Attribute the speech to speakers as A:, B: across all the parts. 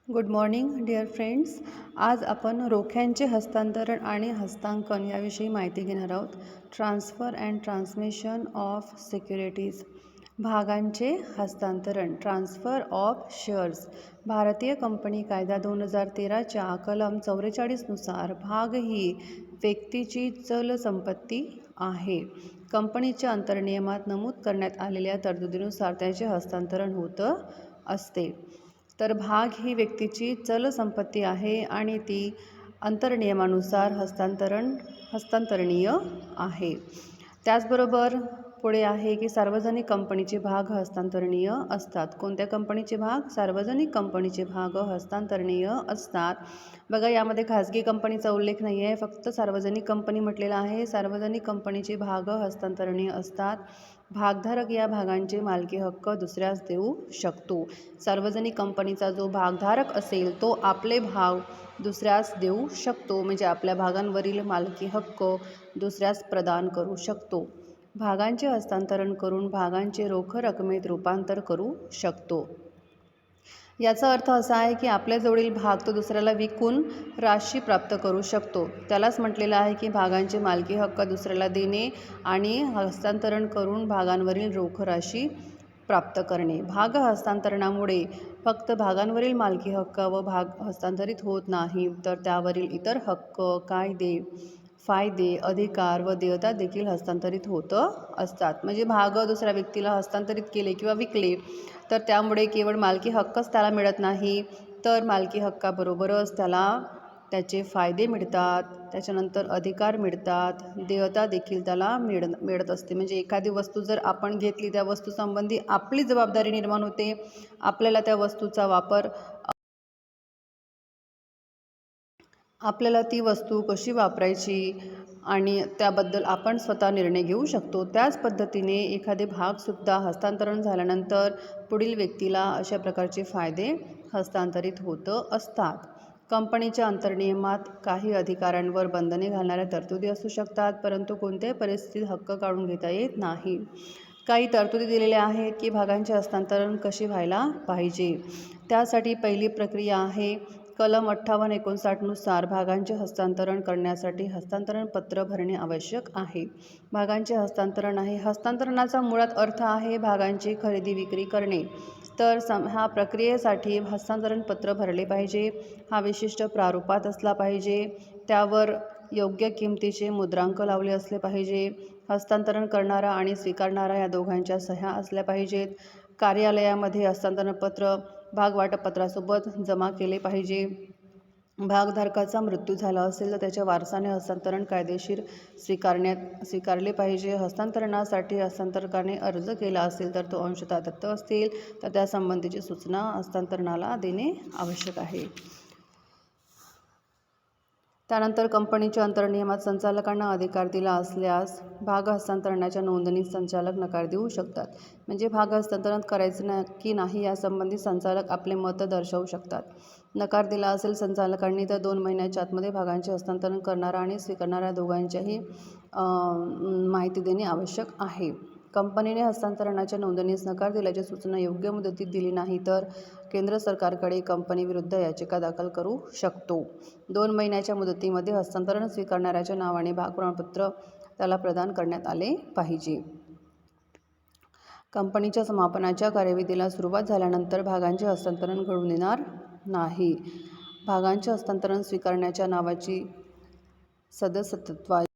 A: Good morning dear friends. आज आपण रोख्यांचे हस्तांतरण आणि हस्तांकन याविषयी माहिती घेणार आहोत. Transfer and transmission of securities. भागांचे हस्तांतरण, ट्रान्सफर ऑफ शेअर्स. भारतीय कंपनी कायदा 2013च्या कलम 44 नुसार भाग ही व्यक्तीची चल संपत्ती आहे. कंपनीच्या अंतर्नियमात नमूद करण्यात आलेल्या तरतुदीनुसार त्याचे हस्तांतरण होत असते. तर भाग ही व्यक्तीची चल संपत्ती आहे आणि ती अंतर्नियमानुसार हस्तांतरणीय आहे. त्याचबरोबर पुढे आहे की सार्वजनिक कंपनीचे भाग हस्तांतरणीय असतात. कोणत्या कंपनीचे भाग? सार्वजनिक कंपनीचे भाग हस्तांतरणीय असतात. बघा, यामध्ये खाजगी कंपनीचा उल्लेख नाही आहे, फक्त सार्वजनिक कंपनी म्हटलेला आहे. सार्वजनिक कंपनीचे भाग हस्तांतरणीय असतात. भागधारक या भागांचे मालकी हक्क दुसऱ्यास देऊ शकतो. सार्वजनिक कंपनीचा जो भागधारक असेल तो आपले भाग दुसऱ्यास देऊ शकतो, म्हणजे आपल्या भागांवरील मालकी हक्क दुसऱ्यास प्रदान करू शकतो. भागांचे हस्तांतरण करून भागांचे रोख रकमेत रूपांतर करू शकतो. याचा अर्थ असा आहे की आपल्याजवळील भाग तो दुसऱ्याला विकून राशी प्राप्त करू शकतो. त्यालाच म्हटलेलं आहे की भागांचे मालकी हक्क दुसऱ्याला देणे आणि हस्तांतरण करून भागांवरील रोख राशी प्राप्त करणे. भाग हस्तांतरणामुळे फक्त भागांवरील मालकी हक्क व भाग हस्तांतरित होत नाही, तर त्यावरील इतर हक्क, कायदे, फायदे, अधिकार व देयता देखील हस्तांतरित होत असतात. म्हणजे भाग दुसऱ्या व्यक्तीला हस्तांतरित केले किंवा विकले तर त्यामुळे केवळ मालकी हक्कच त्याला मिळत नाही, तर मालकी हक्काबरोबरच त्याला त्याचे फायदे मिळतात, त्याच्यानंतर अधिकार मिळतात, देयता देखील त्याला मिळत असते. म्हणजे एखादी वस्तू जर आपण घेतली, त्या वस्तूसंबंधी आपली जबाबदारी निर्माण होते. आपल्याला त्या वस्तूचा वापर, आपल्याला ती वस्तू कशी वापरायची आणि त्याबद्दल आपण स्वतः निर्णय घेऊ शकतो. त्याच पद्धतीने एखादे भागसुद्धा हस्तांतरण झाल्यानंतर पुढील व्यक्तीला अशा प्रकारचे फायदे हस्तांतरित होत असतात. कंपनीच्या अंतर्नियमात काही अधिकारांवर बंधने घालणाऱ्या तरतुदी असू शकतात, परंतु कोणत्याही परिस्थितीत हक्क काढून घेता येत नाही. काही तरतुदी दिलेल्या आहेत की भागांचे हस्तांतरण कसे व्हायला पाहिजे. त्यासाठी पहिली प्रक्रिया आहे कलम 58-59 नुसार भागांचे हस्तांतरण करण्यासाठी हस्तांतरण पत्र भरणे आवश्यक आहे. भागांचे हस्तांतरण आहे, हस्तांतरणाचा मुळात अर्थ आहे भागांची खरेदी विक्री करणे. तर ह्या प्रक्रियेसाठी हस्तांतरण पत्र भरले पाहिजे. हा विशिष्ट प्रारूपात असला पाहिजे. त्यावर योग्य किमतीचे मुद्रांक लावले असले पाहिजे. हस्तांतरण करणारा आणि स्वीकारणारा या दोघांच्या सह्या असल्या पाहिजेत. कार्यालयामध्ये हस्तांतरणपत्र भागवाटपत्रासोबत जमा केले पाहिजे. भागधारकाचा मृत्यू झाला असेल तर त्याच्या वारसाने हस्तांतरण कायदेशीर स्वीकारले पाहिजे. हस्तांतरणासाठी हस्तांतरकाने अर्ज केला असेल तर तो अंशतः दत्त असतील तर त्यासंबंधीची सूचना हस्तांतरणाला देणे आवश्यक आहे. त्यानंतर कंपनीच्या अंतर्नियमात संचालकांना अधिकार दिला असल्यास भाग हस्तांतरणाच्या नोंदणीस संचालक नकार देऊ शकतात. म्हणजे भाग हस्तांतरण करायचं की नाही यासंबंधी संचालक आपले मत दर्शवू शकतात. नकार दिला असेल संचालकांनी तर 2 महिन्याच्या आतमध्ये भागांचे हस्तांतरण करणारा आणि स्वीकारणाऱ्या दोघांच्याही माहिती देणे आवश्यक आहे. कंपनीने हस्तांतरणाच्या नोंदणीस नकार दिल्याची सूचना योग्य मुदतीत दिली नाही तर केंद्र सरकारकडे कंपनीविरुद्ध याचिका दाखल करू शकतो. 2 महिन्याच्या मुदतीमध्ये हस्तांतरण स्वीकारणाऱ्याच्या नावाने भाग प्रमाणपत्र त्याला प्रदान करण्यात आले पाहिजे. कंपनीच्या समापनाच्या कार्यविधीला सुरुवात झाल्यानंतर भागांचे हस्तांतरण घडून येणार नाही. भागांचे हस्तांतरण स्वीकारण्याच्या नावाची सदस्यत्वाची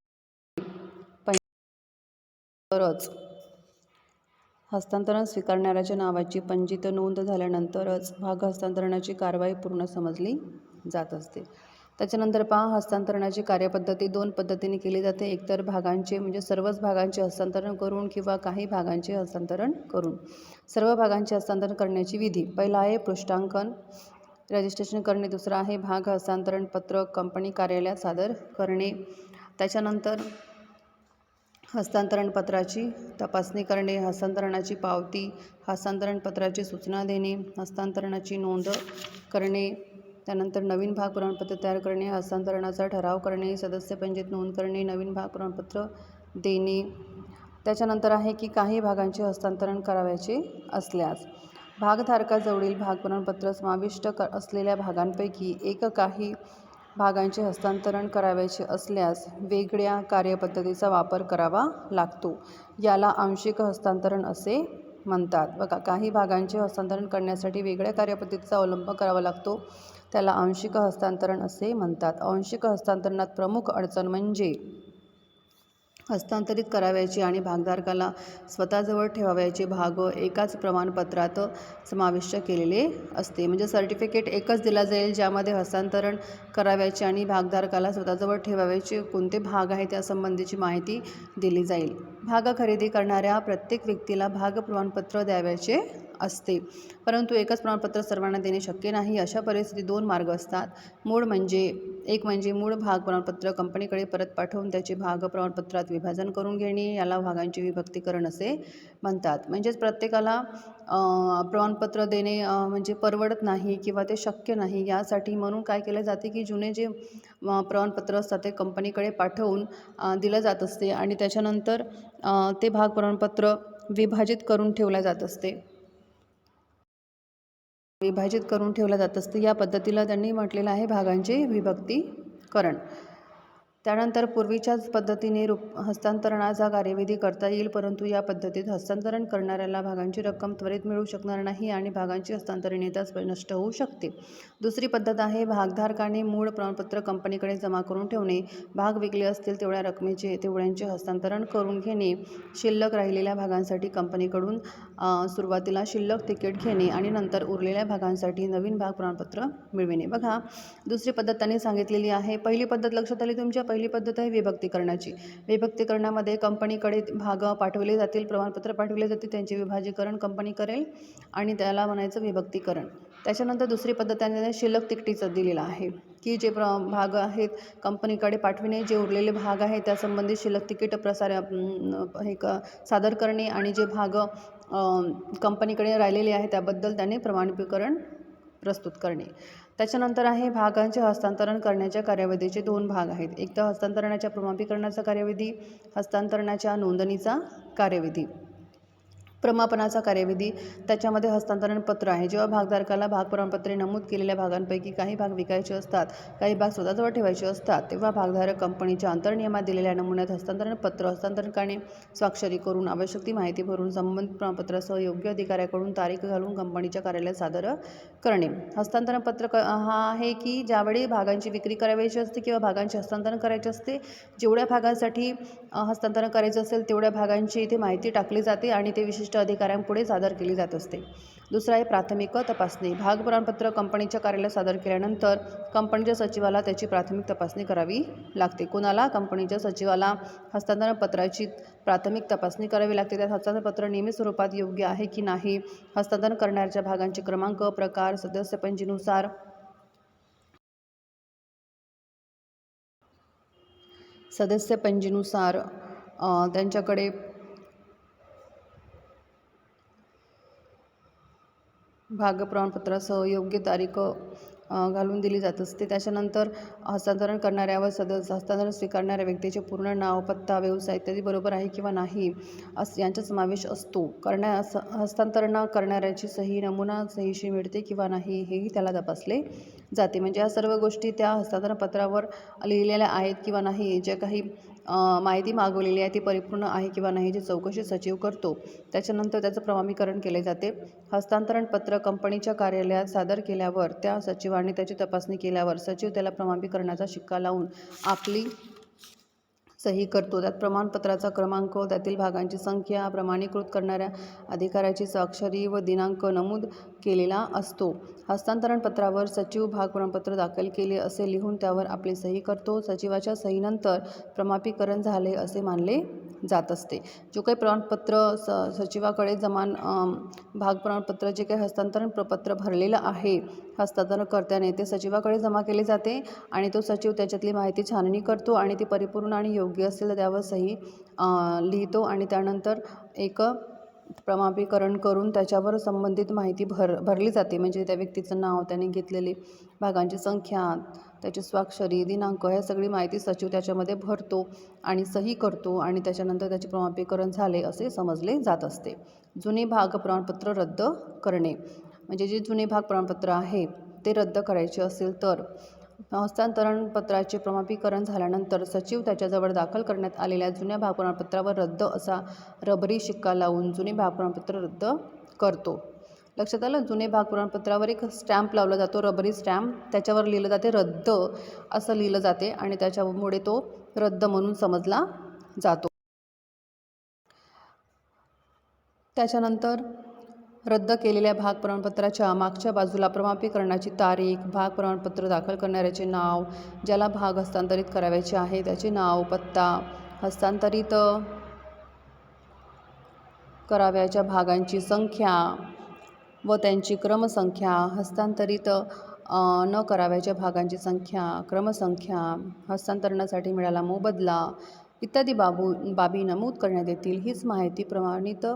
A: तरच हस्तांतरण स्वीकारणाऱ्याच्या नावाची पंजीत नोंद झाल्यानंतरच भाग हस्तांतरणाची कारवाई पूर्ण समजली जात असते. त्याच्यानंतर हस्तांतरणाची कार्यपद्धती 2 पद्धतीने केली जाते. एकतर भागांचे म्हणजे सर्वच भागांचे हस्तांतरण करून किंवा काही भागांचे हस्तांतरण करून. सर्व भागांचे हस्तांतरण करण्याची विधी: पहिला आहे पृष्ठांकन रजिस्ट्रेशन करणे. दुसरा आहे भाग हस्तांतरण पत्र कंपनी कार्यालयात सादर करणे. त्याच्यानंतर हस्तांतरण पत्राची तपासणी करणे, हस्तांतरणाची पावती, हस्तांतरण पत्राची सूचना देणे, हस्तांतरणाची नोंद करणे, त्यानंतर नवीन भाग प्रमाणपत्र तयार करणे, हस्तांतरणाचा ठराव करणे, सदस्य पंजीत नोंद करणे, नवीन भाग प्रमाणपत्र देणे. त्याच्यानंतर आहे की काही भागांचे हस्तांतरण करावयाचे असल्यास भागधारकाजवळील भाग प्रमाणपत्र समाविष्ट असलेल्या भागांपैकी एक काही भागांचे हस्तांतरण करावयाचे असल्यास वेगळ्या कार्यपद्धतीचा वापर करावा लागतो. याला आंशिक हस्तांतरण असे म्हणतात. बघा, काही भागांचे हस्तांतरण करण्यासाठी वेगळ्या कार्यपद्धतीचा अवलंब करावा लागतो, त्याला आंशिक हस्तांतरण असे म्हणतात. आंशिक हस्तांतरणात प्रमुख अडचण म्हणजे हस्तांतरित करावयाचे आणि भागधारकाला स्वतःजवळ ठेवावयाचे भाग एकाच प्रमाणपत्रात समाविष्ट केलेले असते. म्हणजे सर्टिफिकेट एकच दिला जाईल ज्यामध्ये हस्तांतरण करावयाचे आणि भागधारकाला स्वतःजवळ ठेवावयाचे कोणते भाग आहे त्यासंबंधीची माहिती दिली जाईल. भाग खरेदी करणाऱ्या प्रत्येक व्यक्तीला भाग प्रमाणपत्र द्यावयाचे असते, परंतु एकच प्रमाणपत्र सर्वांना देणे शक्य नाही. अशा परिस्थितीत दोन मार्ग असतात. एक म्हणजे मूळ भाग प्रमाणपत्र कंपनीकडे परत पाठवून त्याचे भाग प्रमाणपत्रात विभाजन करून घेणे, याला भागांचे विभक्तीकरण असे म्हणतात. म्हणजेच प्रत्येकाला प्रमाणपत्र देणे म्हणजे परवडत नाही किंवा ते शक्य नाही. यासाठी म्हणून काय केले जाते की जुने जे प्रमाणपत्र असतात ते कंपनीकडे पाठवून दिलं जात असते आणि त्याच्यानंतर ते भाग प्रमाणपत्र विभाजित करून ठेवलं जात असते. या पद्धतीला त्यांनी म्हटलेलं आहे भागांचे विभक्तीकरण. त्यानंतर पूर्वीच्याच पद्धतीने हस्तांतरणाचा कार्यविधी करता येईल, परंतु या पद्धतीत हस्तांतरण करणाऱ्याला भागांची रक्कम त्वरित मिळू शकणार नाही आणि भागांची हस्तांतरण येताच नष्ट होऊ शकते. दुसरी पद्धत आहे भागधारकाने मूळ प्रमाणपत्र कंपनीकडे जमा करून ठेवणे, भाग विकले असतील तेवढ्यांचे हस्तांतरण करून घेणे, शिल्लक राहिलेल्या भागांसाठी कंपनीकडून सुरुवातीला शिल्लक तिकीट घेणे आणि नंतर उरलेल्या भागांसाठी नवीन भाग प्रमाणपत्र मिळविणे. बघा, दुसरी पद्धत त्यांनी सांगितलेली आहे. पहिली पद्धत लक्षात आली तुमच्या? पहिली पद्धत आहे विभक्तीकरणाची. विभक्तीकरणामध्ये कंपनीकडे भाग पाठवले जातील, प्रमाणपत्र पाठवले जातील, त्यांचे विभाजीकरण कंपनी करेल आणि त्याला म्हणायचं विभक्तीकरण. त्याच्यानंतर दुसरी पद्धत त्यांनी शिल्लक तिकिटीचं दिलेलं आहे की जे भाग आहेत कंपनीकडे पाठविणे, जे उरलेले भाग आहेत त्यासंबंधी शिल्लक तिकीट सादर करणे आणि जे भाग कंपनीकडे राहिलेले आहे त्याबद्दल त्याने प्रमाणीकरण प्रस्तुत करणे. त्याच्यानंतर आहे भागांचे हस्तांतरण करण्याच्या कार्यविधीचे दोन भाग आहेत. एक तर हस्तांतरणाच्या प्रमाणीकरणाचा कार्यविधी, हस्तांतरणाच्या नोंदणीचा कार्यविधी. प्रमापनाचा कार्यविधी, त्याच्यामध्ये हस्तांतरण पत्र आहे. जेव्हा भागधारकाला भाग प्रमाणपत्रे नमूद केलेल्या भागांपैकी काही भाग विकायचे असतात, काही भाग स्वतःजवळ ठेवायचे असतात, तेव्हा भागधारक कंपनीच्या अंतर्नियमात दिलेल्या नमुन्यात हस्तांतरण पत्र हस्तांतरकाने स्वाक्षरी करून आवश्यक ती माहिती भरून संबंधित प्रमाणपत्रासह योग्य अधिकाऱ्याकडून तारीख घालून कंपनीच्या कार्यालयात सादर करणे. हस्तांतरण पत्र हा आहे की ज्यावेळी भागांची विक्री करावयाची असते किंवा भागांचे हस्तांतरण करायचे असते, जेवढ्या भागांसाठी हस्तांतरण करायचं असेल तेवढ्या भागांची इथे माहिती टाकली जाते आणि ते विशिष्ट अधिकाऱ्यांपुढे सादर केली जात असते. दुसरा आहे प्राथमिक तपासणी. भाग प्रमाणपत्र कंपनीच्या कार्यालयात सादर केल्यानंतर कंपनीच्या सचिवाला त्याची प्राथमिक तपासणी करावी लागते. कोणाला? कंपनीच्या सचिवाला हस्तांतरण पत्राची प्राथमिक तपासणी करावी लागते. त्यात हस्तांतरण पत्र नियमित स्वरूपात योग्य आहे की नाही, हस्तांतरण करणाऱ्याच्या भागांचे क्रमांक, प्रकार, सदस्यपंजीनुसार त्यांच्याकडे भाग प्रमाणपत्रासह योग्य तारीख घालून दिली जात असते. त्याच्यानंतर हस्तांतरण करणाऱ्यावर हस्तांतरण स्वीकारणाऱ्या व्यक्तीचे पूर्ण नाव, पत्ता, व्यवसाय इत्यादी बरोबर आहे किंवा नाही यांचा समावेश असतो. हस्तांतरण करणाऱ्याची सही नमुना सहीशी मिळते किंवा नाही हेही त्याला तपासले जाते. म्हणजे या सर्व गोष्टी त्या हस्तांतरण पत्रावर लिहिलेल्या आहेत किंवा नाही, जे काही माहिती मागवलेली आहे ती परिपूर्ण आहे किंवा नाही याची चौकशी सचिव करतो. त्याच्यानंतर त्याचं प्रमाणीकरण केले जाते. हस्तांतरण पत्र कंपनीच्या कार्यालयात सादर केल्यावर त्या सचिवाने त्याची तपासणी केल्यावर सचिव त्याला प्रमाणीकरणाचा शिक्का लावून आपली सही करतो. त्यात प्रमाणपत्राचा क्रमांक, त्यातील भागांची संख्या, प्रमाणीकृत करणाऱ्या अधिकाऱ्याची स्वाक्षरी व दिनांक नमूद केलेला असतो. हस्तांतरण पत्रावर सचिव भाग प्रमाणपत्र दाखल केले असे लिहून त्यावर आपली सही करतो. सचिवाच्या सहीनंतर प्रमाणीकरण झाले असे मानले जात असते. जो काही प्रमाणपत्र सचिवाकडे भाग प्रमाणपत्र जे काही हस्तांतरण प्रपत्र भरलेलं आहे हस्तांतरणकर्त्याने ते सचिवाकडे जमा केले जाते आणि तो सचिव त्याच्यातली माहिती छाननी करतो आणि ती परिपूर्ण आणि योग्य असेल तर त्यावर सही लिहितो आणि त्यानंतर एक प्रमाणीकरण करून त्याच्यावर संबंधित माहिती भरली जाते. म्हणजे त्या व्यक्तीचं नाव, त्याने घेतलेली भागांची संख्या, त्याची स्वाक्षरी, दिनांक, ह्या सगळी माहिती सचिव त्याच्यामध्ये भरतो आणि सही करतो आणि त्याच्यानंतर त्याचे प्रमाणीकरण झाले असे समजले जात असते. जुने भाग प्रमाणपत्र रद्द करणे म्हणजे जे जुने भाग प्रमाणपत्र आहे ते रद्द करायचे असेल तर हस्तांतरण पत्राचे प्रमाणीकरण झाल्यानंतर सचिव त्याच्याजवळ दाखल करण्यात आलेल्या जुन्या भाग प्रमाणपत्रावर रद्द असा रबरी शिक्का लावून जुने भाग प्रमाणपत्र रद्द करतो. लक्षात आलं? जुने भाग प्रमाणपत्रावर एक स्टॅम्प लावला जातो, रबरी स्टॅम्प, त्याच्यावर लिहिलं जाते रद्द असं लिहिलं जाते आणि त्याच्यामुळे तो रद्द म्हणून समजला जातो. त्याच्यानंतर रद्द केलेल्या भाग प्रमाणपत्राच्या मागच्या बाजूला प्रमाणीकरणाची तारीख, भाग प्रमाणपत्र दाखल करणाऱ्याचे नाव, ज्याला भाग हस्तांतरित करावयाचे आहे त्याचे नाव, पत्ता, हस्तांतरित करावयाच्या भागांची संख्या व त्यांची क्रमसंख्या, हस्तांतरित न करावयाच्या भागांची संख्या, क्रमसंख्या, हस्तांतरणासाठी मिळाला मोबदला इत्यादी बाबी नमूद करण्यात येतील. हीच माहिती प्रमाणित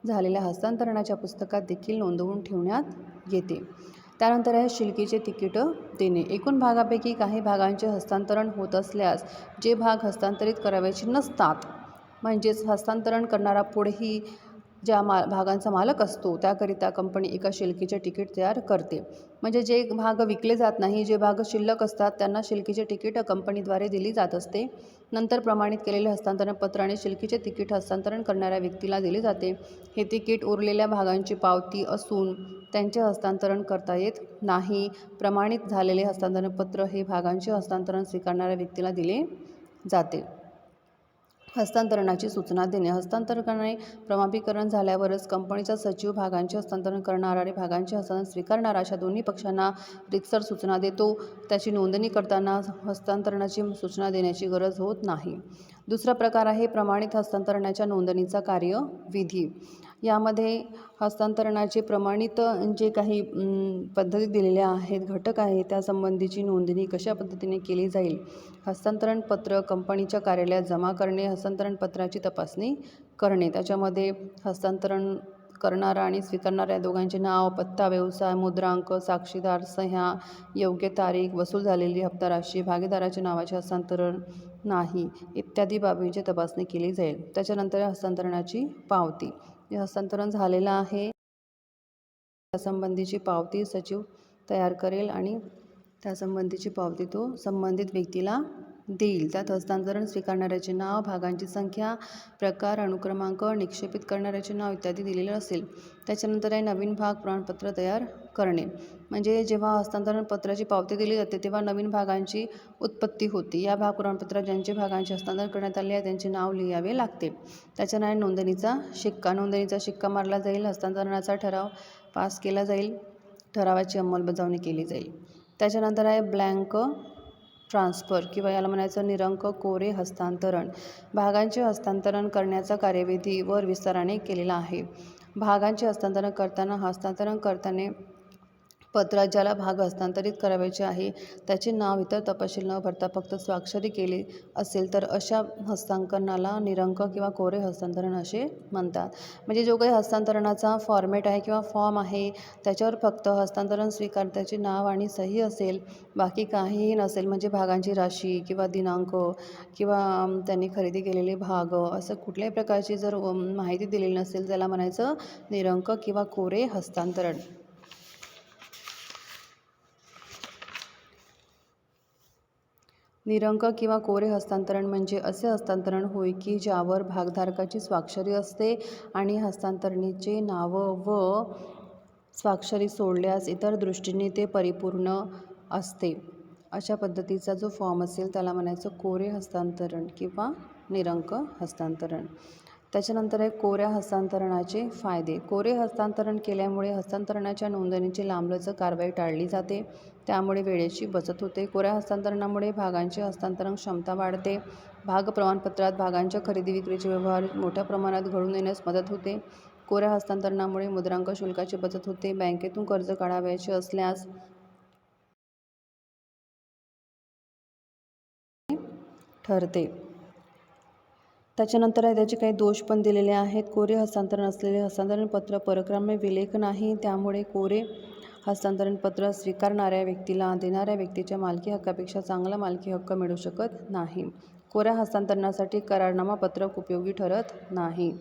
A: झालेल्या हस्तांतरणाच्या पुस्तकात देखील नोंदवून ठेवण्यात येते. त्यानंतर आहे शिलकीचे तिकीट देणे. एकूण भागापैकी काही भागांचे हस्तांतरण होत असल्यास जे भाग हस्तांतरित करावयाचे नसतात, म्हणजेच हस्तांतरण करणारा पुढेही ज्या भागांचा मालक असतो त्याकरिता कंपनी एका शिलकीचे तिकीट तयार करते. म्हणजे जे भाग विकले जात नाही, जे भाग शिल्लक असतात त्यांना शिलकीचे तिकीट कंपनीद्वारे दिली जात असते. नंतर प्रमाणित केलेले हस्तांतरण पत्र आणि शिलकीचे तिकीट हस्तांतरण करणाऱ्या व्यक्तीला दिले जाते. हे तिकीट उरलेल्या भागांची पावती असून त्यांचे हस्तांतरण करता येत नाही. प्रमाणित झालेले हस्तांतरण पत्र हे भागांचे हस्तांतरण स्वीकारणाऱ्या व्यक्तीला दिले जाते. हस्तांतरणाची सूचना देणे. हस्तांतरणाने प्रमाणीकरण झाल्यावरच कंपनीचा सचिव भागांचे हस्तांतरण करणारा आणि भागांचे हस्तांतरण स्वीकारणारा अशा दोन्ही पक्षांना रीतसर सूचना देतो. त्याची नोंदणी करताना हस्तांतरणाची सूचना देण्याची गरज होत नाही. दुसरा प्रकार आहे प्रमाणित हस्तांतरणाच्या नोंदणीचा कार्यविधी. यामध्ये हस्तांतरणाचे प्रमाणित जे काही पद्धती दिलेल्या आहेत, घटक आहेत, त्यासंबंधीची नोंदणी कशा पद्धतीने केली जाईल, हस्तांतरण पत्र कंपनीच्या कार्यालयात जमा करणे, हस्तांतरण पत्राची तपासणी करणे, त्याच्यामध्ये हस्तांतरण करणारा आणि स्वीकारणाऱ्या दोघांचे नाव, पत्ता, व्यवसाय, मुद्रांक, साक्षीदार, सह्या, योग्य तारीख, वसूल झालेली हप्ता राशी, भागीदाराच्या नावाचे हस्तांतरण नाही इत्यादी बाबींची तपासणी केली जाईल. त्याच्यानंतर हस्तांतरणाची पावती. जे हस्तांतरण झालेलं आहे त्यासंबंधीची पावती सचिव तयार करेल आणि त्यासंबंधीची पावती तो संबंधित व्यक्तीला देईल. त्यात हस्तांतरण स्वीकारणाऱ्याचे नाव, भागांची संख्या, प्रकार, अनुक्रमांक, निक्षेपित करणाऱ्याचे नाव इत्यादी दिलेले असेल. त्याच्यानंतर आहे नवीन भाग प्रमाणपत्र तयार करणे. म्हणजे जेव्हा हस्तांतरण पत्राची पावती दिली जाते तेव्हा नवीन भागांची उत्पत्ती होते. या भाग प्रमाणपत्रात ज्यांचे भागांचे हस्तांतरण करण्यात आले आहे त्यांचे नाव लिहावे लागते. त्याच्यानंतर नोंदणीचा शिक्का. नोंदणीचा शिक्का मारला जाईल. हस्तांतरणाचा ठराव पास केला जाईल. ठरावाची अंमलबजावणी केली जाईल. त्याच्यानंतर आहे ब्लँक ट्रान्सफर किंवा याला म्हणायचं निरंक कोरे हस्तांतरण. भागांचे हस्तांतरण करण्याचा कार्यविधी वर विस्ताराने केलेला आहे. भागांचे हस्तांतरण करताना पत्रात ज्याला भाग हस्तांतरित करावयाचे आहे त्याचे नाव इतर तपशील न भरता फक्त स्वाक्षरी केली असेल तर अशा हस्तांकनाला निरंक किंवा कोरे हस्तांतरण असे म्हणतात. म्हणजे जो काही हस्तांतरणाचा फॉर्मॅट आहे किंवा फॉर्म आहे त्याच्यावर फक्त हस्तांतरण स्वीकारत्याचे नाव आणि सही असेल, बाकी काहीही नसेल. म्हणजे भागांची राशी किंवा दिनांक किंवा त्यांनी खरेदी केलेले भाग असं कुठल्याही प्रकारची जर माहिती दिलेली नसेल त्याला म्हणायचं निरंक किंवा कोरे हस्तांतरण. निरंक किंवा कोरे हस्तांतरण म्हणजे असे हस्तांतरण होय की ज्यावर भागधारकाची स्वाक्षरी असते आणि हस्तांतरणीचे नाव व स्वाक्षरी सोडल्यास इतर दृष्टीने ते परिपूर्ण असते. अशा पद्धतीचा जो फॉर्म असेल त्याला म्हणायचं कोरे हस्तांतरण किंवा निरंक हस्तांतरण. त्याच्यानंतर आहे कोऱ्या हस्तांतरणाचे फायदे. कोरे हस्तांतरण केल्यामुळे हस्तांतरणाच्या नोंदणीची लांबलचक कारवाई टाळली जाते. त्यामुळे वेळेची बचत होते. कोऱ्या हस्तांतरणामुळे भागांची हस्तांतरण क्षमता वाढते. भाग प्रमाणपत्रात भागांच्या खरेदी विक्रीचे व्यवहार मोठ्या प्रमाणात घडून येण्यास मदत होते. कोऱ्या हस्तांतरणामुळे मुद्रांक शुल्काची बचत होते. बँकेतून कर्ज काढावयाचे असल्यास ठरते. त्याच्यानंतर आहे त्याचे काही दोष पण दिलेले आहेत. कोरे हस्तांतरण असलेले हस्तांतरण पत्र परक्राम्य विलेख नाही, त्यामुळे कोरे हस्तांतरण पत्र स्वीकारणाऱ्या व्यक्तीला देणाऱ्या व्यक्तीच्या मालकी हक्कापेक्षा चांगला मालकी हक्क मिळू शकत नाही. कोऱ्या हस्तांतरणासाठी करारनामा पत्रक उपयोगी ठरत नाही.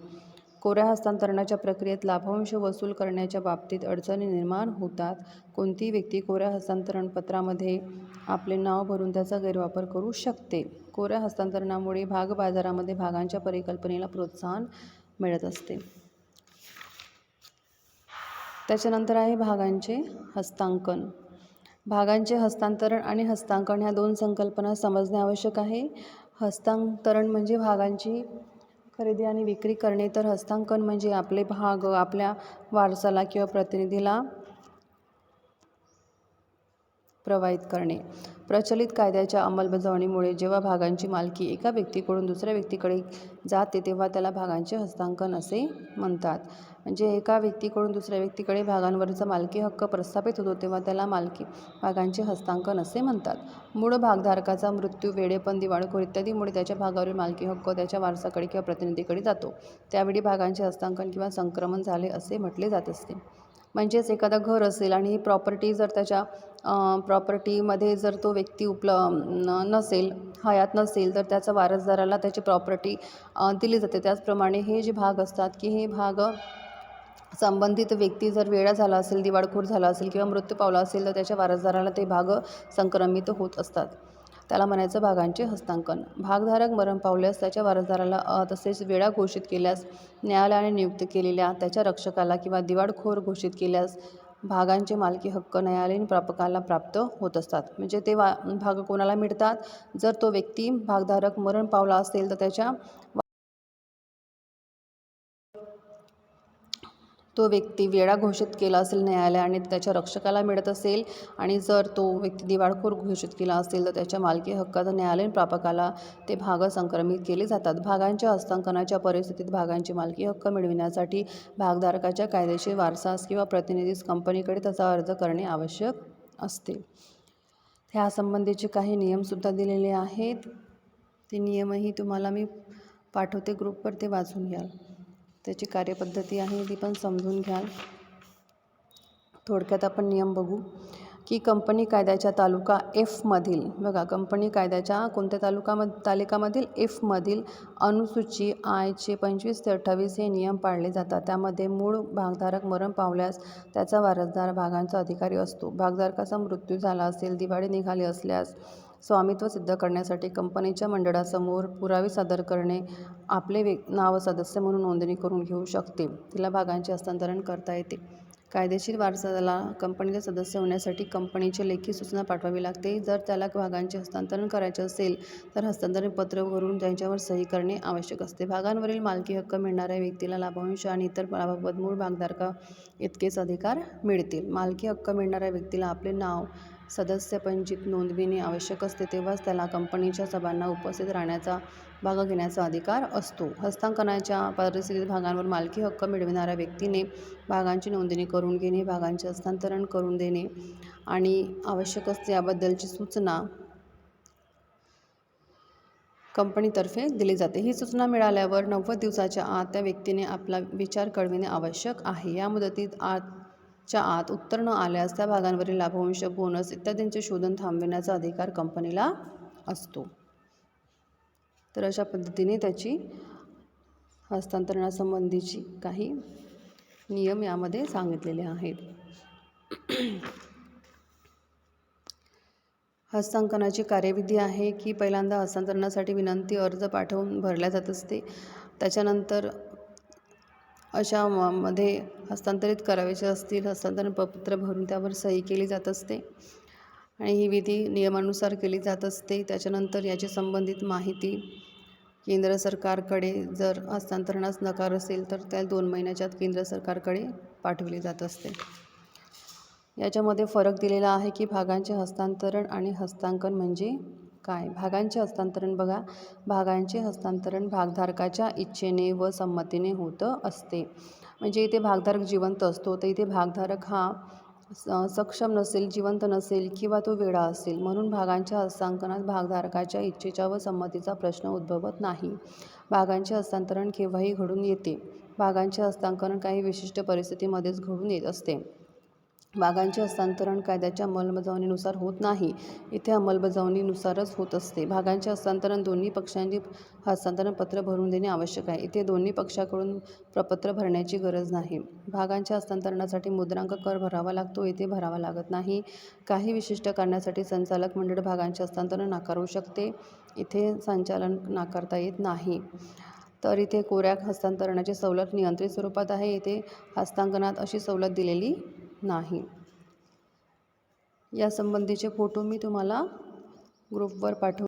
A: कोऱ्या हस्तांतरणाच्या प्रक्रियेत लाभांश वसूल करण्याच्या बाबतीत अडचणी निर्माण होतात. कोणतीही व्यक्ती कोऱ्या हस्तांतरण पत्रामध्ये आपले नाव भरून त्याचा गैरवापर करू शकते. कोऱ्या हस्तांतरणामुळे भागबाजारामध्ये भागांच्या परिकल्पनेला प्रोत्साहन मिळत असते. त्याच्यानंतर आहे भागांचे हस्तांकन. भागांचे हस्तांतरण आणि हस्तांकन ह्या दोन संकल्पना समजणे आवश्यक आहे. हस्तांतरण म्हणजे भागांची खरेदी आणि विक्री करणे, तर हस्तांकन म्हणजे आपले भाग आपल्या वारसाला किंवा प्रतिनिधीला प्रवाहित करणे. प्रचलित कायद्याच्या अंमलबजावणीमुळे जेव्हा भागांची मालकी एका व्यक्तीकडून दुसऱ्या व्यक्तीकडे जाते तेव्हा त्याला भागांचे हस्तांकन असे म्हणतात. म्हणजे एका व्यक्तीकडून दुसऱ्या व्यक्तीकडे भागांवरचा मालकी हक्क प्रस्थापित होतो तेव्हा त्याला भागांचे हस्तांकन असे म्हणतात. मूळ भागधारकाचा मृत्यू, वेडेपण, दिवाळखोर इत्यादीमुळे त्याच्या भागावरील मालकी हक्क त्याच्या वारसाकडे किंवा प्रतिनिधीकडे जातो. त्यावेळी भागांचे हस्तांकन किंवा संक्रमण झाले असे म्हटले जात असते. म्हणजेच एखादं घर असेल आणि ही प्रॉपर्टी जर त्याच्या प्रॉपर्टीमध्ये जर तो व्यक्ती नसेल, हयात नसेल, तर त्याचा वारसदाराला त्याची प्रॉपर्टी दिली जाते. त्याचप्रमाणे हे जे भाग असतात की हे भाग संबंधित व्यक्ती जर वेडा झाला असेल, दिवाळखोर झाला असेल किंवा मृत्यू पावला असेल तर त्याच्या वारसदाराला ते भाग संक्रमित होत असतात. त्याला म्हणायचं भागांचे हस्तांकन. भागधारक मरण पावल्यास त्याच्या वारसदाराला तसेच वेडा घोषित केल्यास, न्यायालयाने नियुक्त केलेल्या त्याच्या रक्षकाला किंवा दिवाळखोर घोषित केल्यास भागांचे मालकी हक्क न्यायालयीन प्रापकाला प्राप्त होत असतात. म्हणजे ते भाग कोणाला मिळतात? जर तो व्यक्ती भागधारक मरण पावला असेल तर तो व्यक्ती वेडा घोषित केला असेल न्यायालयाने त्याच्या रक्षकाला मिळत असेल, आणि जर तो व्यक्ती दिवाळखोर घोषित केला असेल तर त्याच्या मालकी हक्काचा न्यायालयीन प्रापकाला ते भाग संक्रमित केले जातात. भागांच्या हस्तांकनाच्या परिस्थितीत भागांची मालकी हक्क मिळविण्यासाठी भागधारकाच्या कायदेशीर वारसास किंवा प्रतिनिधीस कंपनीकडे तसा अर्ज करणे आवश्यक असते. ह्यासंबंधीचे काही नियमसुद्धा दिलेले आहेत. ते नियमही तुम्हाला मी पाठवते ग्रुपवर, ते वाचून घ्याल. त्याची कार्यपद्धती आहे ती पण समजून घ्याल. थोडक्यात आपण नियम बघू की कंपनी कायद्याच्या तालुका एफमधील, बघा कंपनी कायद्याच्या कोणत्या तालिकामधील एफमधील अनुसूची आयचे 25 ते 28 हे नियम पाळले जातात. त्यामध्ये मूळ भागधारक मरण पावल्यास त्याचा वारसदार भागांचा अधिकारी असतो. भागधारकाचा मृत्यू झाला असेल, दिवाळी निघाली असल्यास स्वामित्व सिद्ध करण्यासाठी कंपनीच्या मंडळासमोर पुरावे सादर करणे, आपले नाव सदस्य म्हणून नोंदणी करून घेऊ शकते. तिला भागांचे हस्तांतरण करता येते. कायदेशीर वारसाला कंपनीचे सदस्य होण्यासाठी कंपनीची लेखी सूचना पाठवावी लागते. जर त्याला भागांचे हस्तांतरण करायचे असेल तर हस्तांतरण पत्र भरून त्यांच्यावर सही करणे आवश्यक असते. भागांवरील मालकी हक्क मिळणाऱ्या व्यक्तीला लाभांश आणि इतर लाभाबाबत मूळ भागधारका इतकेच अधिकार मिळतील. मालकी हक्क मिळणाऱ्या व्यक्तीला आपले नाव सदस्य पंजीत नोंदविणे आवश्यक असते. तेव्हाच त्याला कंपनीच्या सभांना उपस्थित राहण्याचा, भाग घेण्याचा अधिकार असतो. हस्तांकनाच्या परिस्थितीत भागांवर मालकी हक्क मिळविणाऱ्या व्यक्तीने भागांची नोंदणी करून घेणे, भागांचे हस्तांतरण करून देणे आणि आवश्यक असते याबद्दलची सूचना कंपनीतर्फे दिली जाते. ही सूचना मिळाल्यावर 90 दिवसाच्या आत त्या व्यक्तीने आपला विचार कळविणे आवश्यक आहे. या मुदतीत आत उत्तर न आल्यास त्या भागांवरील लाभांश, बोनस इत्यादींचे शोधन थांबविण्याचा अधिकार कंपनीला असतो. तर अशा पद्धतीने त्याची हस्तांतरणासंबंधीची काही नियम यामध्ये सांगितलेले आहेत. हस्तांकनाची कार्यविधी आहे की पहिल्यांदा हस्तांतरणासाठी विनंती अर्ज पाठवून भरल्या जात असते. त्याच्यानंतर अशा मध्ये हस्तांतरित करायचे असतील हस्तांतरण पत्र भरून त्यावर सही केली जात असते आणि ही विधी नियमानुसार केली जात असते. त्याच्यानंतर याची संबंधित माहिती केंद्र सरकारकडे, जर हस्तांतरणास नकार असेल तर त्या 2 महिन्याच्या आत केंद्र सरकारकडे पाठवली जात असते. याच्यामध्ये फरक दिलेला आहे की भागांचे हस्तांतरण आणि हस्तांकन म्हणजे काय. भागांचे हस्तांतरण बघा, भागांचे हस्तांतरण भागधारकाच्या इच्छेने व संमतीने होत असते. म्हणजे इथे भागधारक जिवंत असतो तर इथे भागधारक हा सक्षम नसेल, जिवंत नसेल किंवा तो वेडा असेल, म्हणून भागांच्या हस्तांकनात भागधारकाच्या इच्छेच्या व संमतीचा प्रश्न उद्भवत नाही. भागांचे हस्तांतरण केव्हाही घडून येते. भागांचे हस्तांतरण काही विशिष्ट परिस्थितीमध्येच घडून येत असते. भागांचे हस्तांतरण कायद्याच्या अंमलबजावणीनुसार होत नाही. इथे अंमलबजावणीनुसारच होत असते. भागांचे हस्तांतरण दोन्ही पक्षांनी हस्तांतरण पत्र भरून देणे आवश्यक आहे. इथे दोन्ही पक्षाकडून प्रपत्र भरण्याची गरज नाही. भागांच्या हस्तांतरणासाठी मुद्रांक कर भरावा लागतो. इथे भरावा लागत नाही. काही विशिष्ट कारणासाठी संचालक मंडळ भागांचे हस्तांतरण नाकारू शकते. इथे संचालन नाकारता येत नाही. तर इथे कोऱ्या हस्तांतरणाची सवलत नियंत्रित स्वरूपात आहे. इथे हस्तांकनात अशी सवलत दिलेली नाही. यासंबंधीचे फोटो मी तुम्हाला ग्रुपवर पाठवू